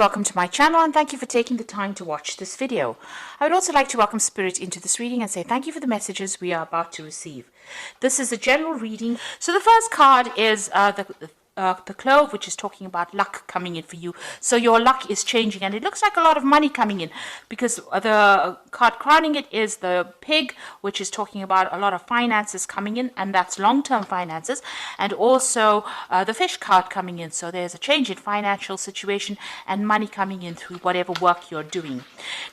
Welcome to my channel and thank you for taking the time to watch this video. I would also like to welcome Spirit into this reading and say thank you for the messages we are about to receive. This is a general reading. So the first card is the Clove, which is talking about luck coming in for you. So your luck is changing and it looks like a lot of money coming in, because the card crowning it is the Pig, which is talking about a lot of finances coming in, and that's long-term finances, and also the Fish card coming in. So there's a change in financial situation and money coming in through whatever work you're doing.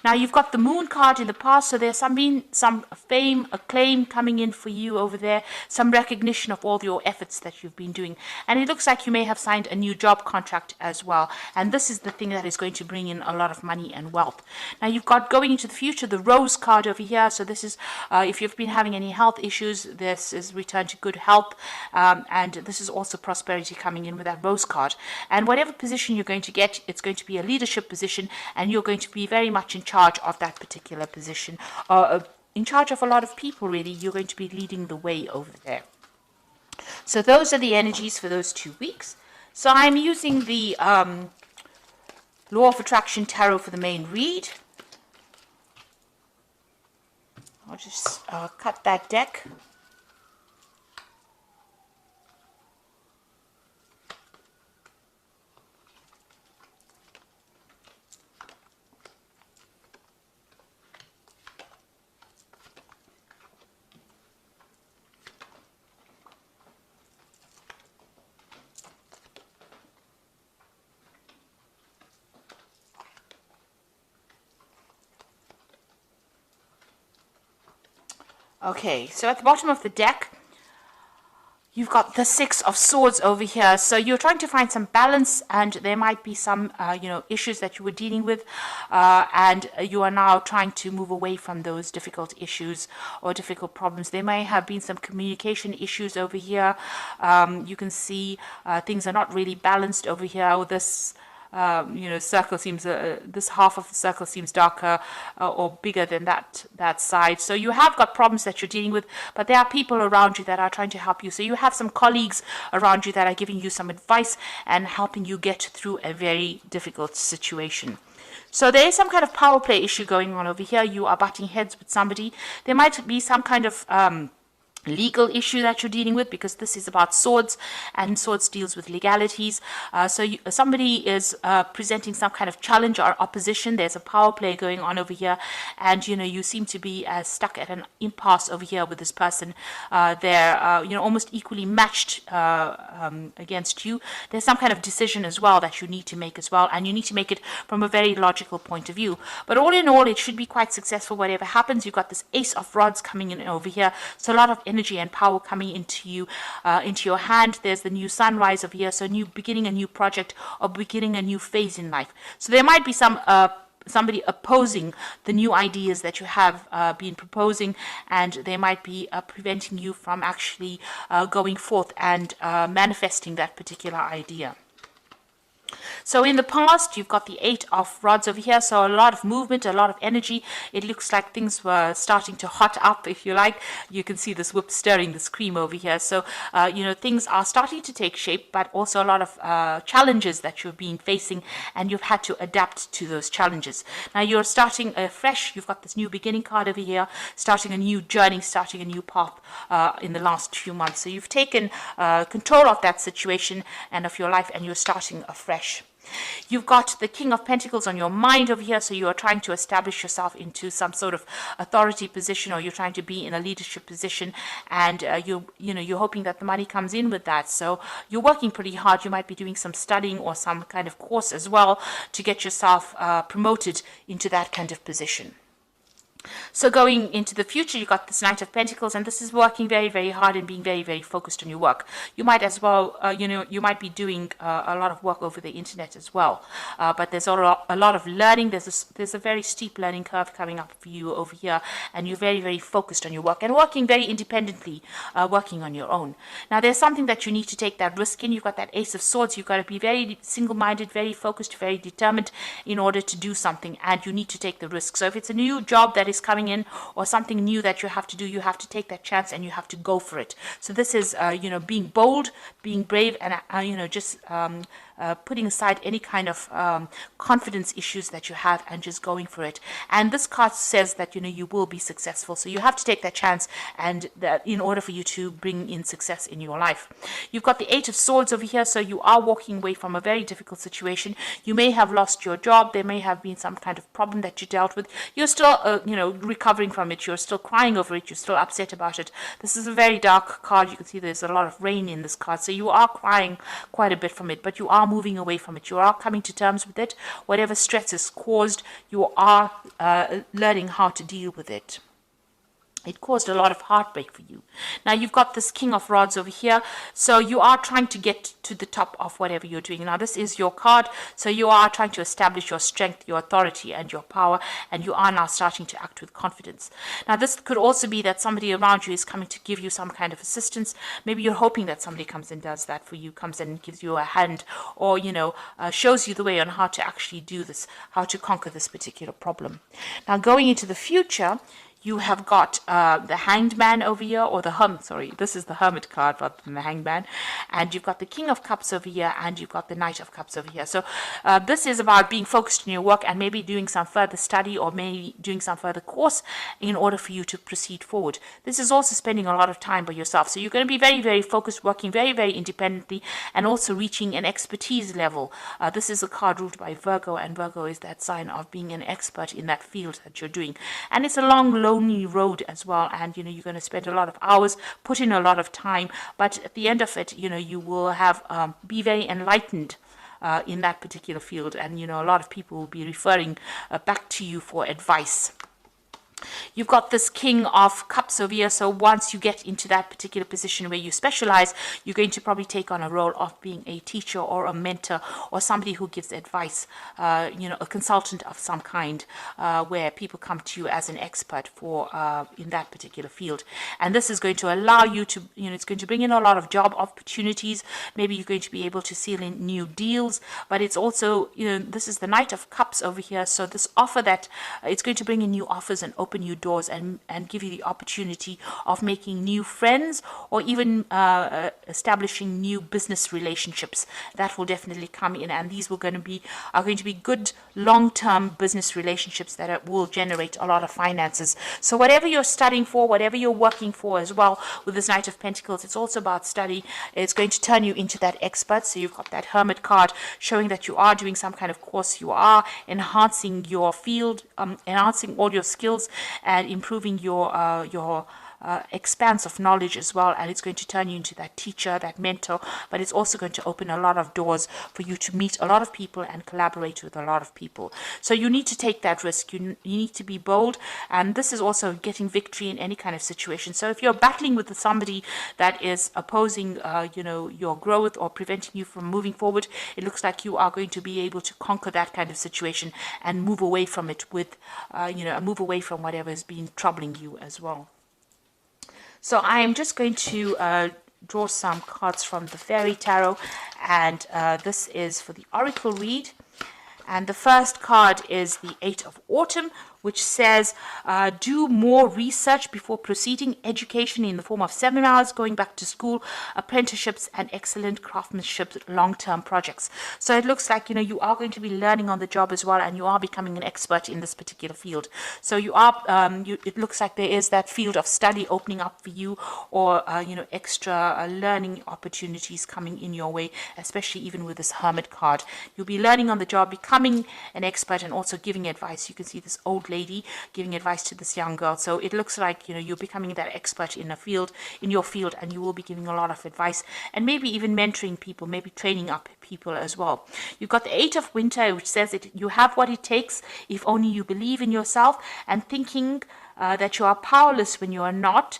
Now you've got the Moon card in the past, so there's some fame, acclaim coming in for you over there, some recognition of all your efforts that you've been doing, and it looks like you may have signed a new job contract as well, and this is the thing that is going to bring in a lot of money and wealth. Now you've got going into the future the Rose card over here, so this is if you've been having any health issues, this is return to good health, and this is also prosperity coming in with that Rose card. And whatever position you're going to get, it's going to be a leadership position, and you're going to be very much in charge of that particular position, in charge of a lot of people. Really, you're going to be leading the way over there. So those are the energies for those 2 weeks. So I'm using the Law of Attraction Tarot for the main read. I'll just cut that deck. Okay, so at the bottom of the deck, you've got the Six of Swords over here. So you're trying to find some balance, and there might be some, issues that you were dealing with, and you are now trying to move away from those difficult issues or difficult problems. There may have been some communication issues over here. You can see things are not really balanced over here. This circle seems, this half of the circle seems darker or bigger than that side. So you have got problems that you're dealing with, but there are people around you that are trying to help you. So you have some colleagues around you that are giving you some advice and helping you get through a very difficult situation. So there is some kind of power play issue going on over here. You are butting heads with somebody. There might be some kind of legal issue that you're dealing with, because this is about swords, and swords deals with legalities. Somebody is presenting some kind of challenge or opposition. There's a power play going on over here, and you seem to be stuck at an impasse over here with this person. They're almost equally matched against you. There's some kind of decision as well that you need to make as well, and you need to make it from a very logical point of view. But all in all, it should be quite successful whatever happens. You've got this Ace of Rods coming in over here, so a lot of energy and power coming into you, into your hand. There's the new sunrise over here, so beginning a new project or beginning a new phase in life. So there might be somebody opposing the new ideas that you have been proposing, and they might be preventing you from actually going forth and manifesting that particular idea. So in the past, you've got the Eight of Rods over here, so a lot of movement, a lot of energy. It looks like things were starting to hot up, if you like. You can see this whip stirring this cream over here. So, things are starting to take shape, but also a lot of challenges that you've been facing, and you've had to adapt to those challenges. Now you're starting fresh. You've got this new beginning card over here, starting a new journey, starting a new path in the last few months. So you've taken control of that situation and of your life, and you're starting afresh. You've got the King of Pentacles on your mind over here, so you are trying to establish yourself into some sort of authority position, or you're trying to be in a leadership position, and you're hoping that the money comes in with that. So you're working pretty hard. You might be doing some studying or some kind of course as well to get yourself promoted into that kind of position. So going into the future, you've got this Knight of Pentacles, and this is working very, very hard and being very, very focused on your work. You might as well, you might be doing a lot of work over the internet as well. But there's a lot of learning. There's a very steep learning curve coming up for you over here, and you're very, very focused on your work and working very independently, working on your own. Now, there's something that you need to take that risk in. You've got that Ace of Swords. You've got to be very single-minded, very focused, very determined in order to do something, and you need to take the risk. So if it's a new job that is coming in, or something new that you have to do, you have to take that chance and you have to go for it. So this is, being bold, being brave, and, just putting aside any kind of confidence issues that you have and just going for it. And this card says that, you know, you will be successful. So you have to take that chance, and that in order for you to bring in success in your life. You've got the Eight of Swords over here. So you are walking away from a very difficult situation. You may have lost your job. There may have been some kind of problem that you dealt with. You're still, you know, recovering from it. You're still crying over it. You're still upset about it. This is a very dark card. You can see there's a lot of rain in this card. So you are crying quite a bit from it, but you are moving away from it. You are coming to terms with it. Whatever stress is caused, you are learning how to deal with it. It caused a lot of heartbreak for you. Now you've got this King of Rods over here. So you are trying to get to the top of whatever you're doing. Now this is your card. So you are trying to establish your strength, your authority, and your power. And you are now starting to act with confidence. Now this could also be that somebody around you is coming to give you some kind of assistance. Maybe you're hoping that somebody comes and does that for you, comes in and gives you a hand, or, you know, shows you the way on how to actually do this, how to conquer this particular problem. Now going into the future, you have got the Hanged Man over here, or the this is the Hermit card rather than the Hanged Man. And you've got the King of Cups over here, and you've got the Knight of Cups over here. So this is about being focused in your work and maybe doing some further study, or maybe doing some further course in order for you to proceed forward. This is also spending a lot of time by yourself. So you're going to be very, very focused, working very, very independently, and also reaching an expertise level. This is a card ruled by Virgo, and Virgo is that sign of being an expert in that field that you're doing. And it's a long, lonely road as well, and, you know, you're going to spend a lot of hours, put in a lot of time, but at the end of it, you know, you will have be very enlightened in that particular field, and, you know, a lot of people will be referring back to you for advice. You've got this King of Cups over here. So once you get into that particular position where you specialize, you're going to probably take on a role of being a teacher or a mentor, or somebody who gives advice, you know, a consultant of some kind, where people come to you as an expert for in that particular field. And this is going to allow you to, you know, it's going to bring in a lot of job opportunities. Maybe you're going to be able to seal in new deals, but it's also, you know, this is the Knight of Cups over here. So this offer that it's going to bring in new offers and open new doors, and give you the opportunity of making new friends, or even establishing new business relationships. That will definitely come in, and these are going to be good long-term business relationships that will generate a lot of finances. So whatever you're studying for, whatever you're working for as well, with this Knight of Pentacles, it's also about study. It's going to turn you into that expert. So you've got that Hermit card showing that you are doing some kind of course, you are enhancing your field, enhancing all your skills, and improving your expanse of knowledge as well. And it's going to turn you into that teacher, that mentor, but it's also going to open a lot of doors for you to meet a lot of people and collaborate with a lot of people. So you need to take that risk. You need to be bold, and this is also getting victory in any kind of situation. So if you're battling with somebody that is opposing you know, your growth, or preventing you from moving forward, it looks like you are going to be able to conquer that kind of situation and move away from it with you know, move away from whatever has been troubling you as well. So I am just going to draw some cards from the Fairy Tarot, and this is for the Oracle read. And the first card is the Eight of Autumn, which says, do more research before proceeding. Education in the form of seminars, going back to school, apprenticeships, and excellent craftsmanship long-term projects. So it looks like, you know, you are going to be learning on the job as well, and you are becoming an expert in this particular field. So you are, it looks like there is that field of study opening up for you, or, you know, extra learning opportunities coming in your way, especially even with this Hermit card. You'll be learning on the job, becoming an expert, and also giving advice. You can see this old lady giving advice to this young girl. So it looks like, you know, you're becoming that expert in your field, and you will be giving a lot of advice, and maybe even mentoring people, maybe training up people as well. You've got the Eight of Winter, which says that you have what it takes if only you believe in yourself, and thinking that you are powerless when you are not.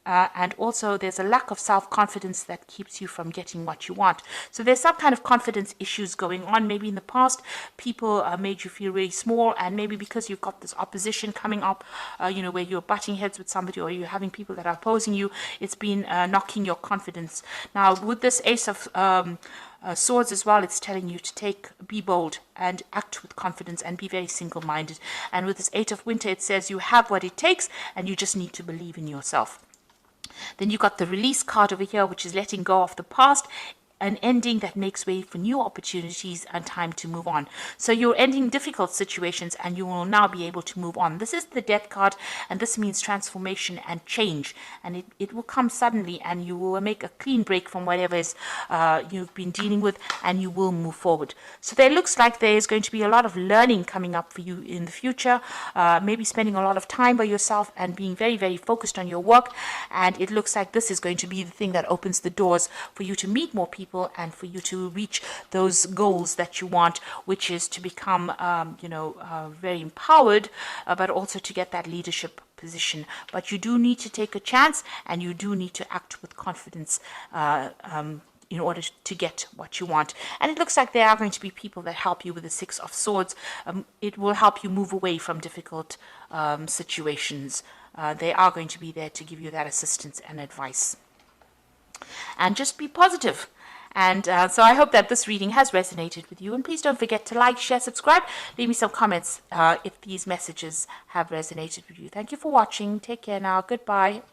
And also there's a lack of self-confidence that keeps you from getting what you want. So there's some kind of confidence issues going on. Maybe in the past people made you feel really small, and maybe because you've got this opposition coming up, you know, where you're butting heads with somebody, or you're having people that are opposing you, it's been knocking your confidence. Now with this Ace of Swords as well, it's telling you to be bold and act with confidence and be very single-minded. And with this Eight of Winter, it says you have what it takes, and you just need to believe in yourself. Then you got the Release card over here, which is letting go of the past. an ending that makes way for new opportunities and time to move on. So you're ending difficult situations and you will now be able to move on. This is the Death card, and this means transformation and change, and it will come suddenly, and you will make a clean break from whatever is you've been dealing with, and you will move forward. So there looks like there is going to be a lot of learning coming up for you in the future, maybe spending a lot of time by yourself and being very, very focused on your work. And it looks like this is going to be the thing that opens the doors for you to meet more people and for you to reach those goals that you want, which is to become, very empowered, but also to get that leadership position. But you do need to take a chance, and you do need to act with confidence in order to get what you want. And it looks like there are going to be people that help you with the Six of Swords. It will help you move away from difficult situations. They are going to be there to give you that assistance and advice. And just be positive. And so I hope that this reading has resonated with you. And please don't forget to like, share, subscribe. Leave me some comments if these messages have resonated with you. Thank you for watching. Take care now. Goodbye.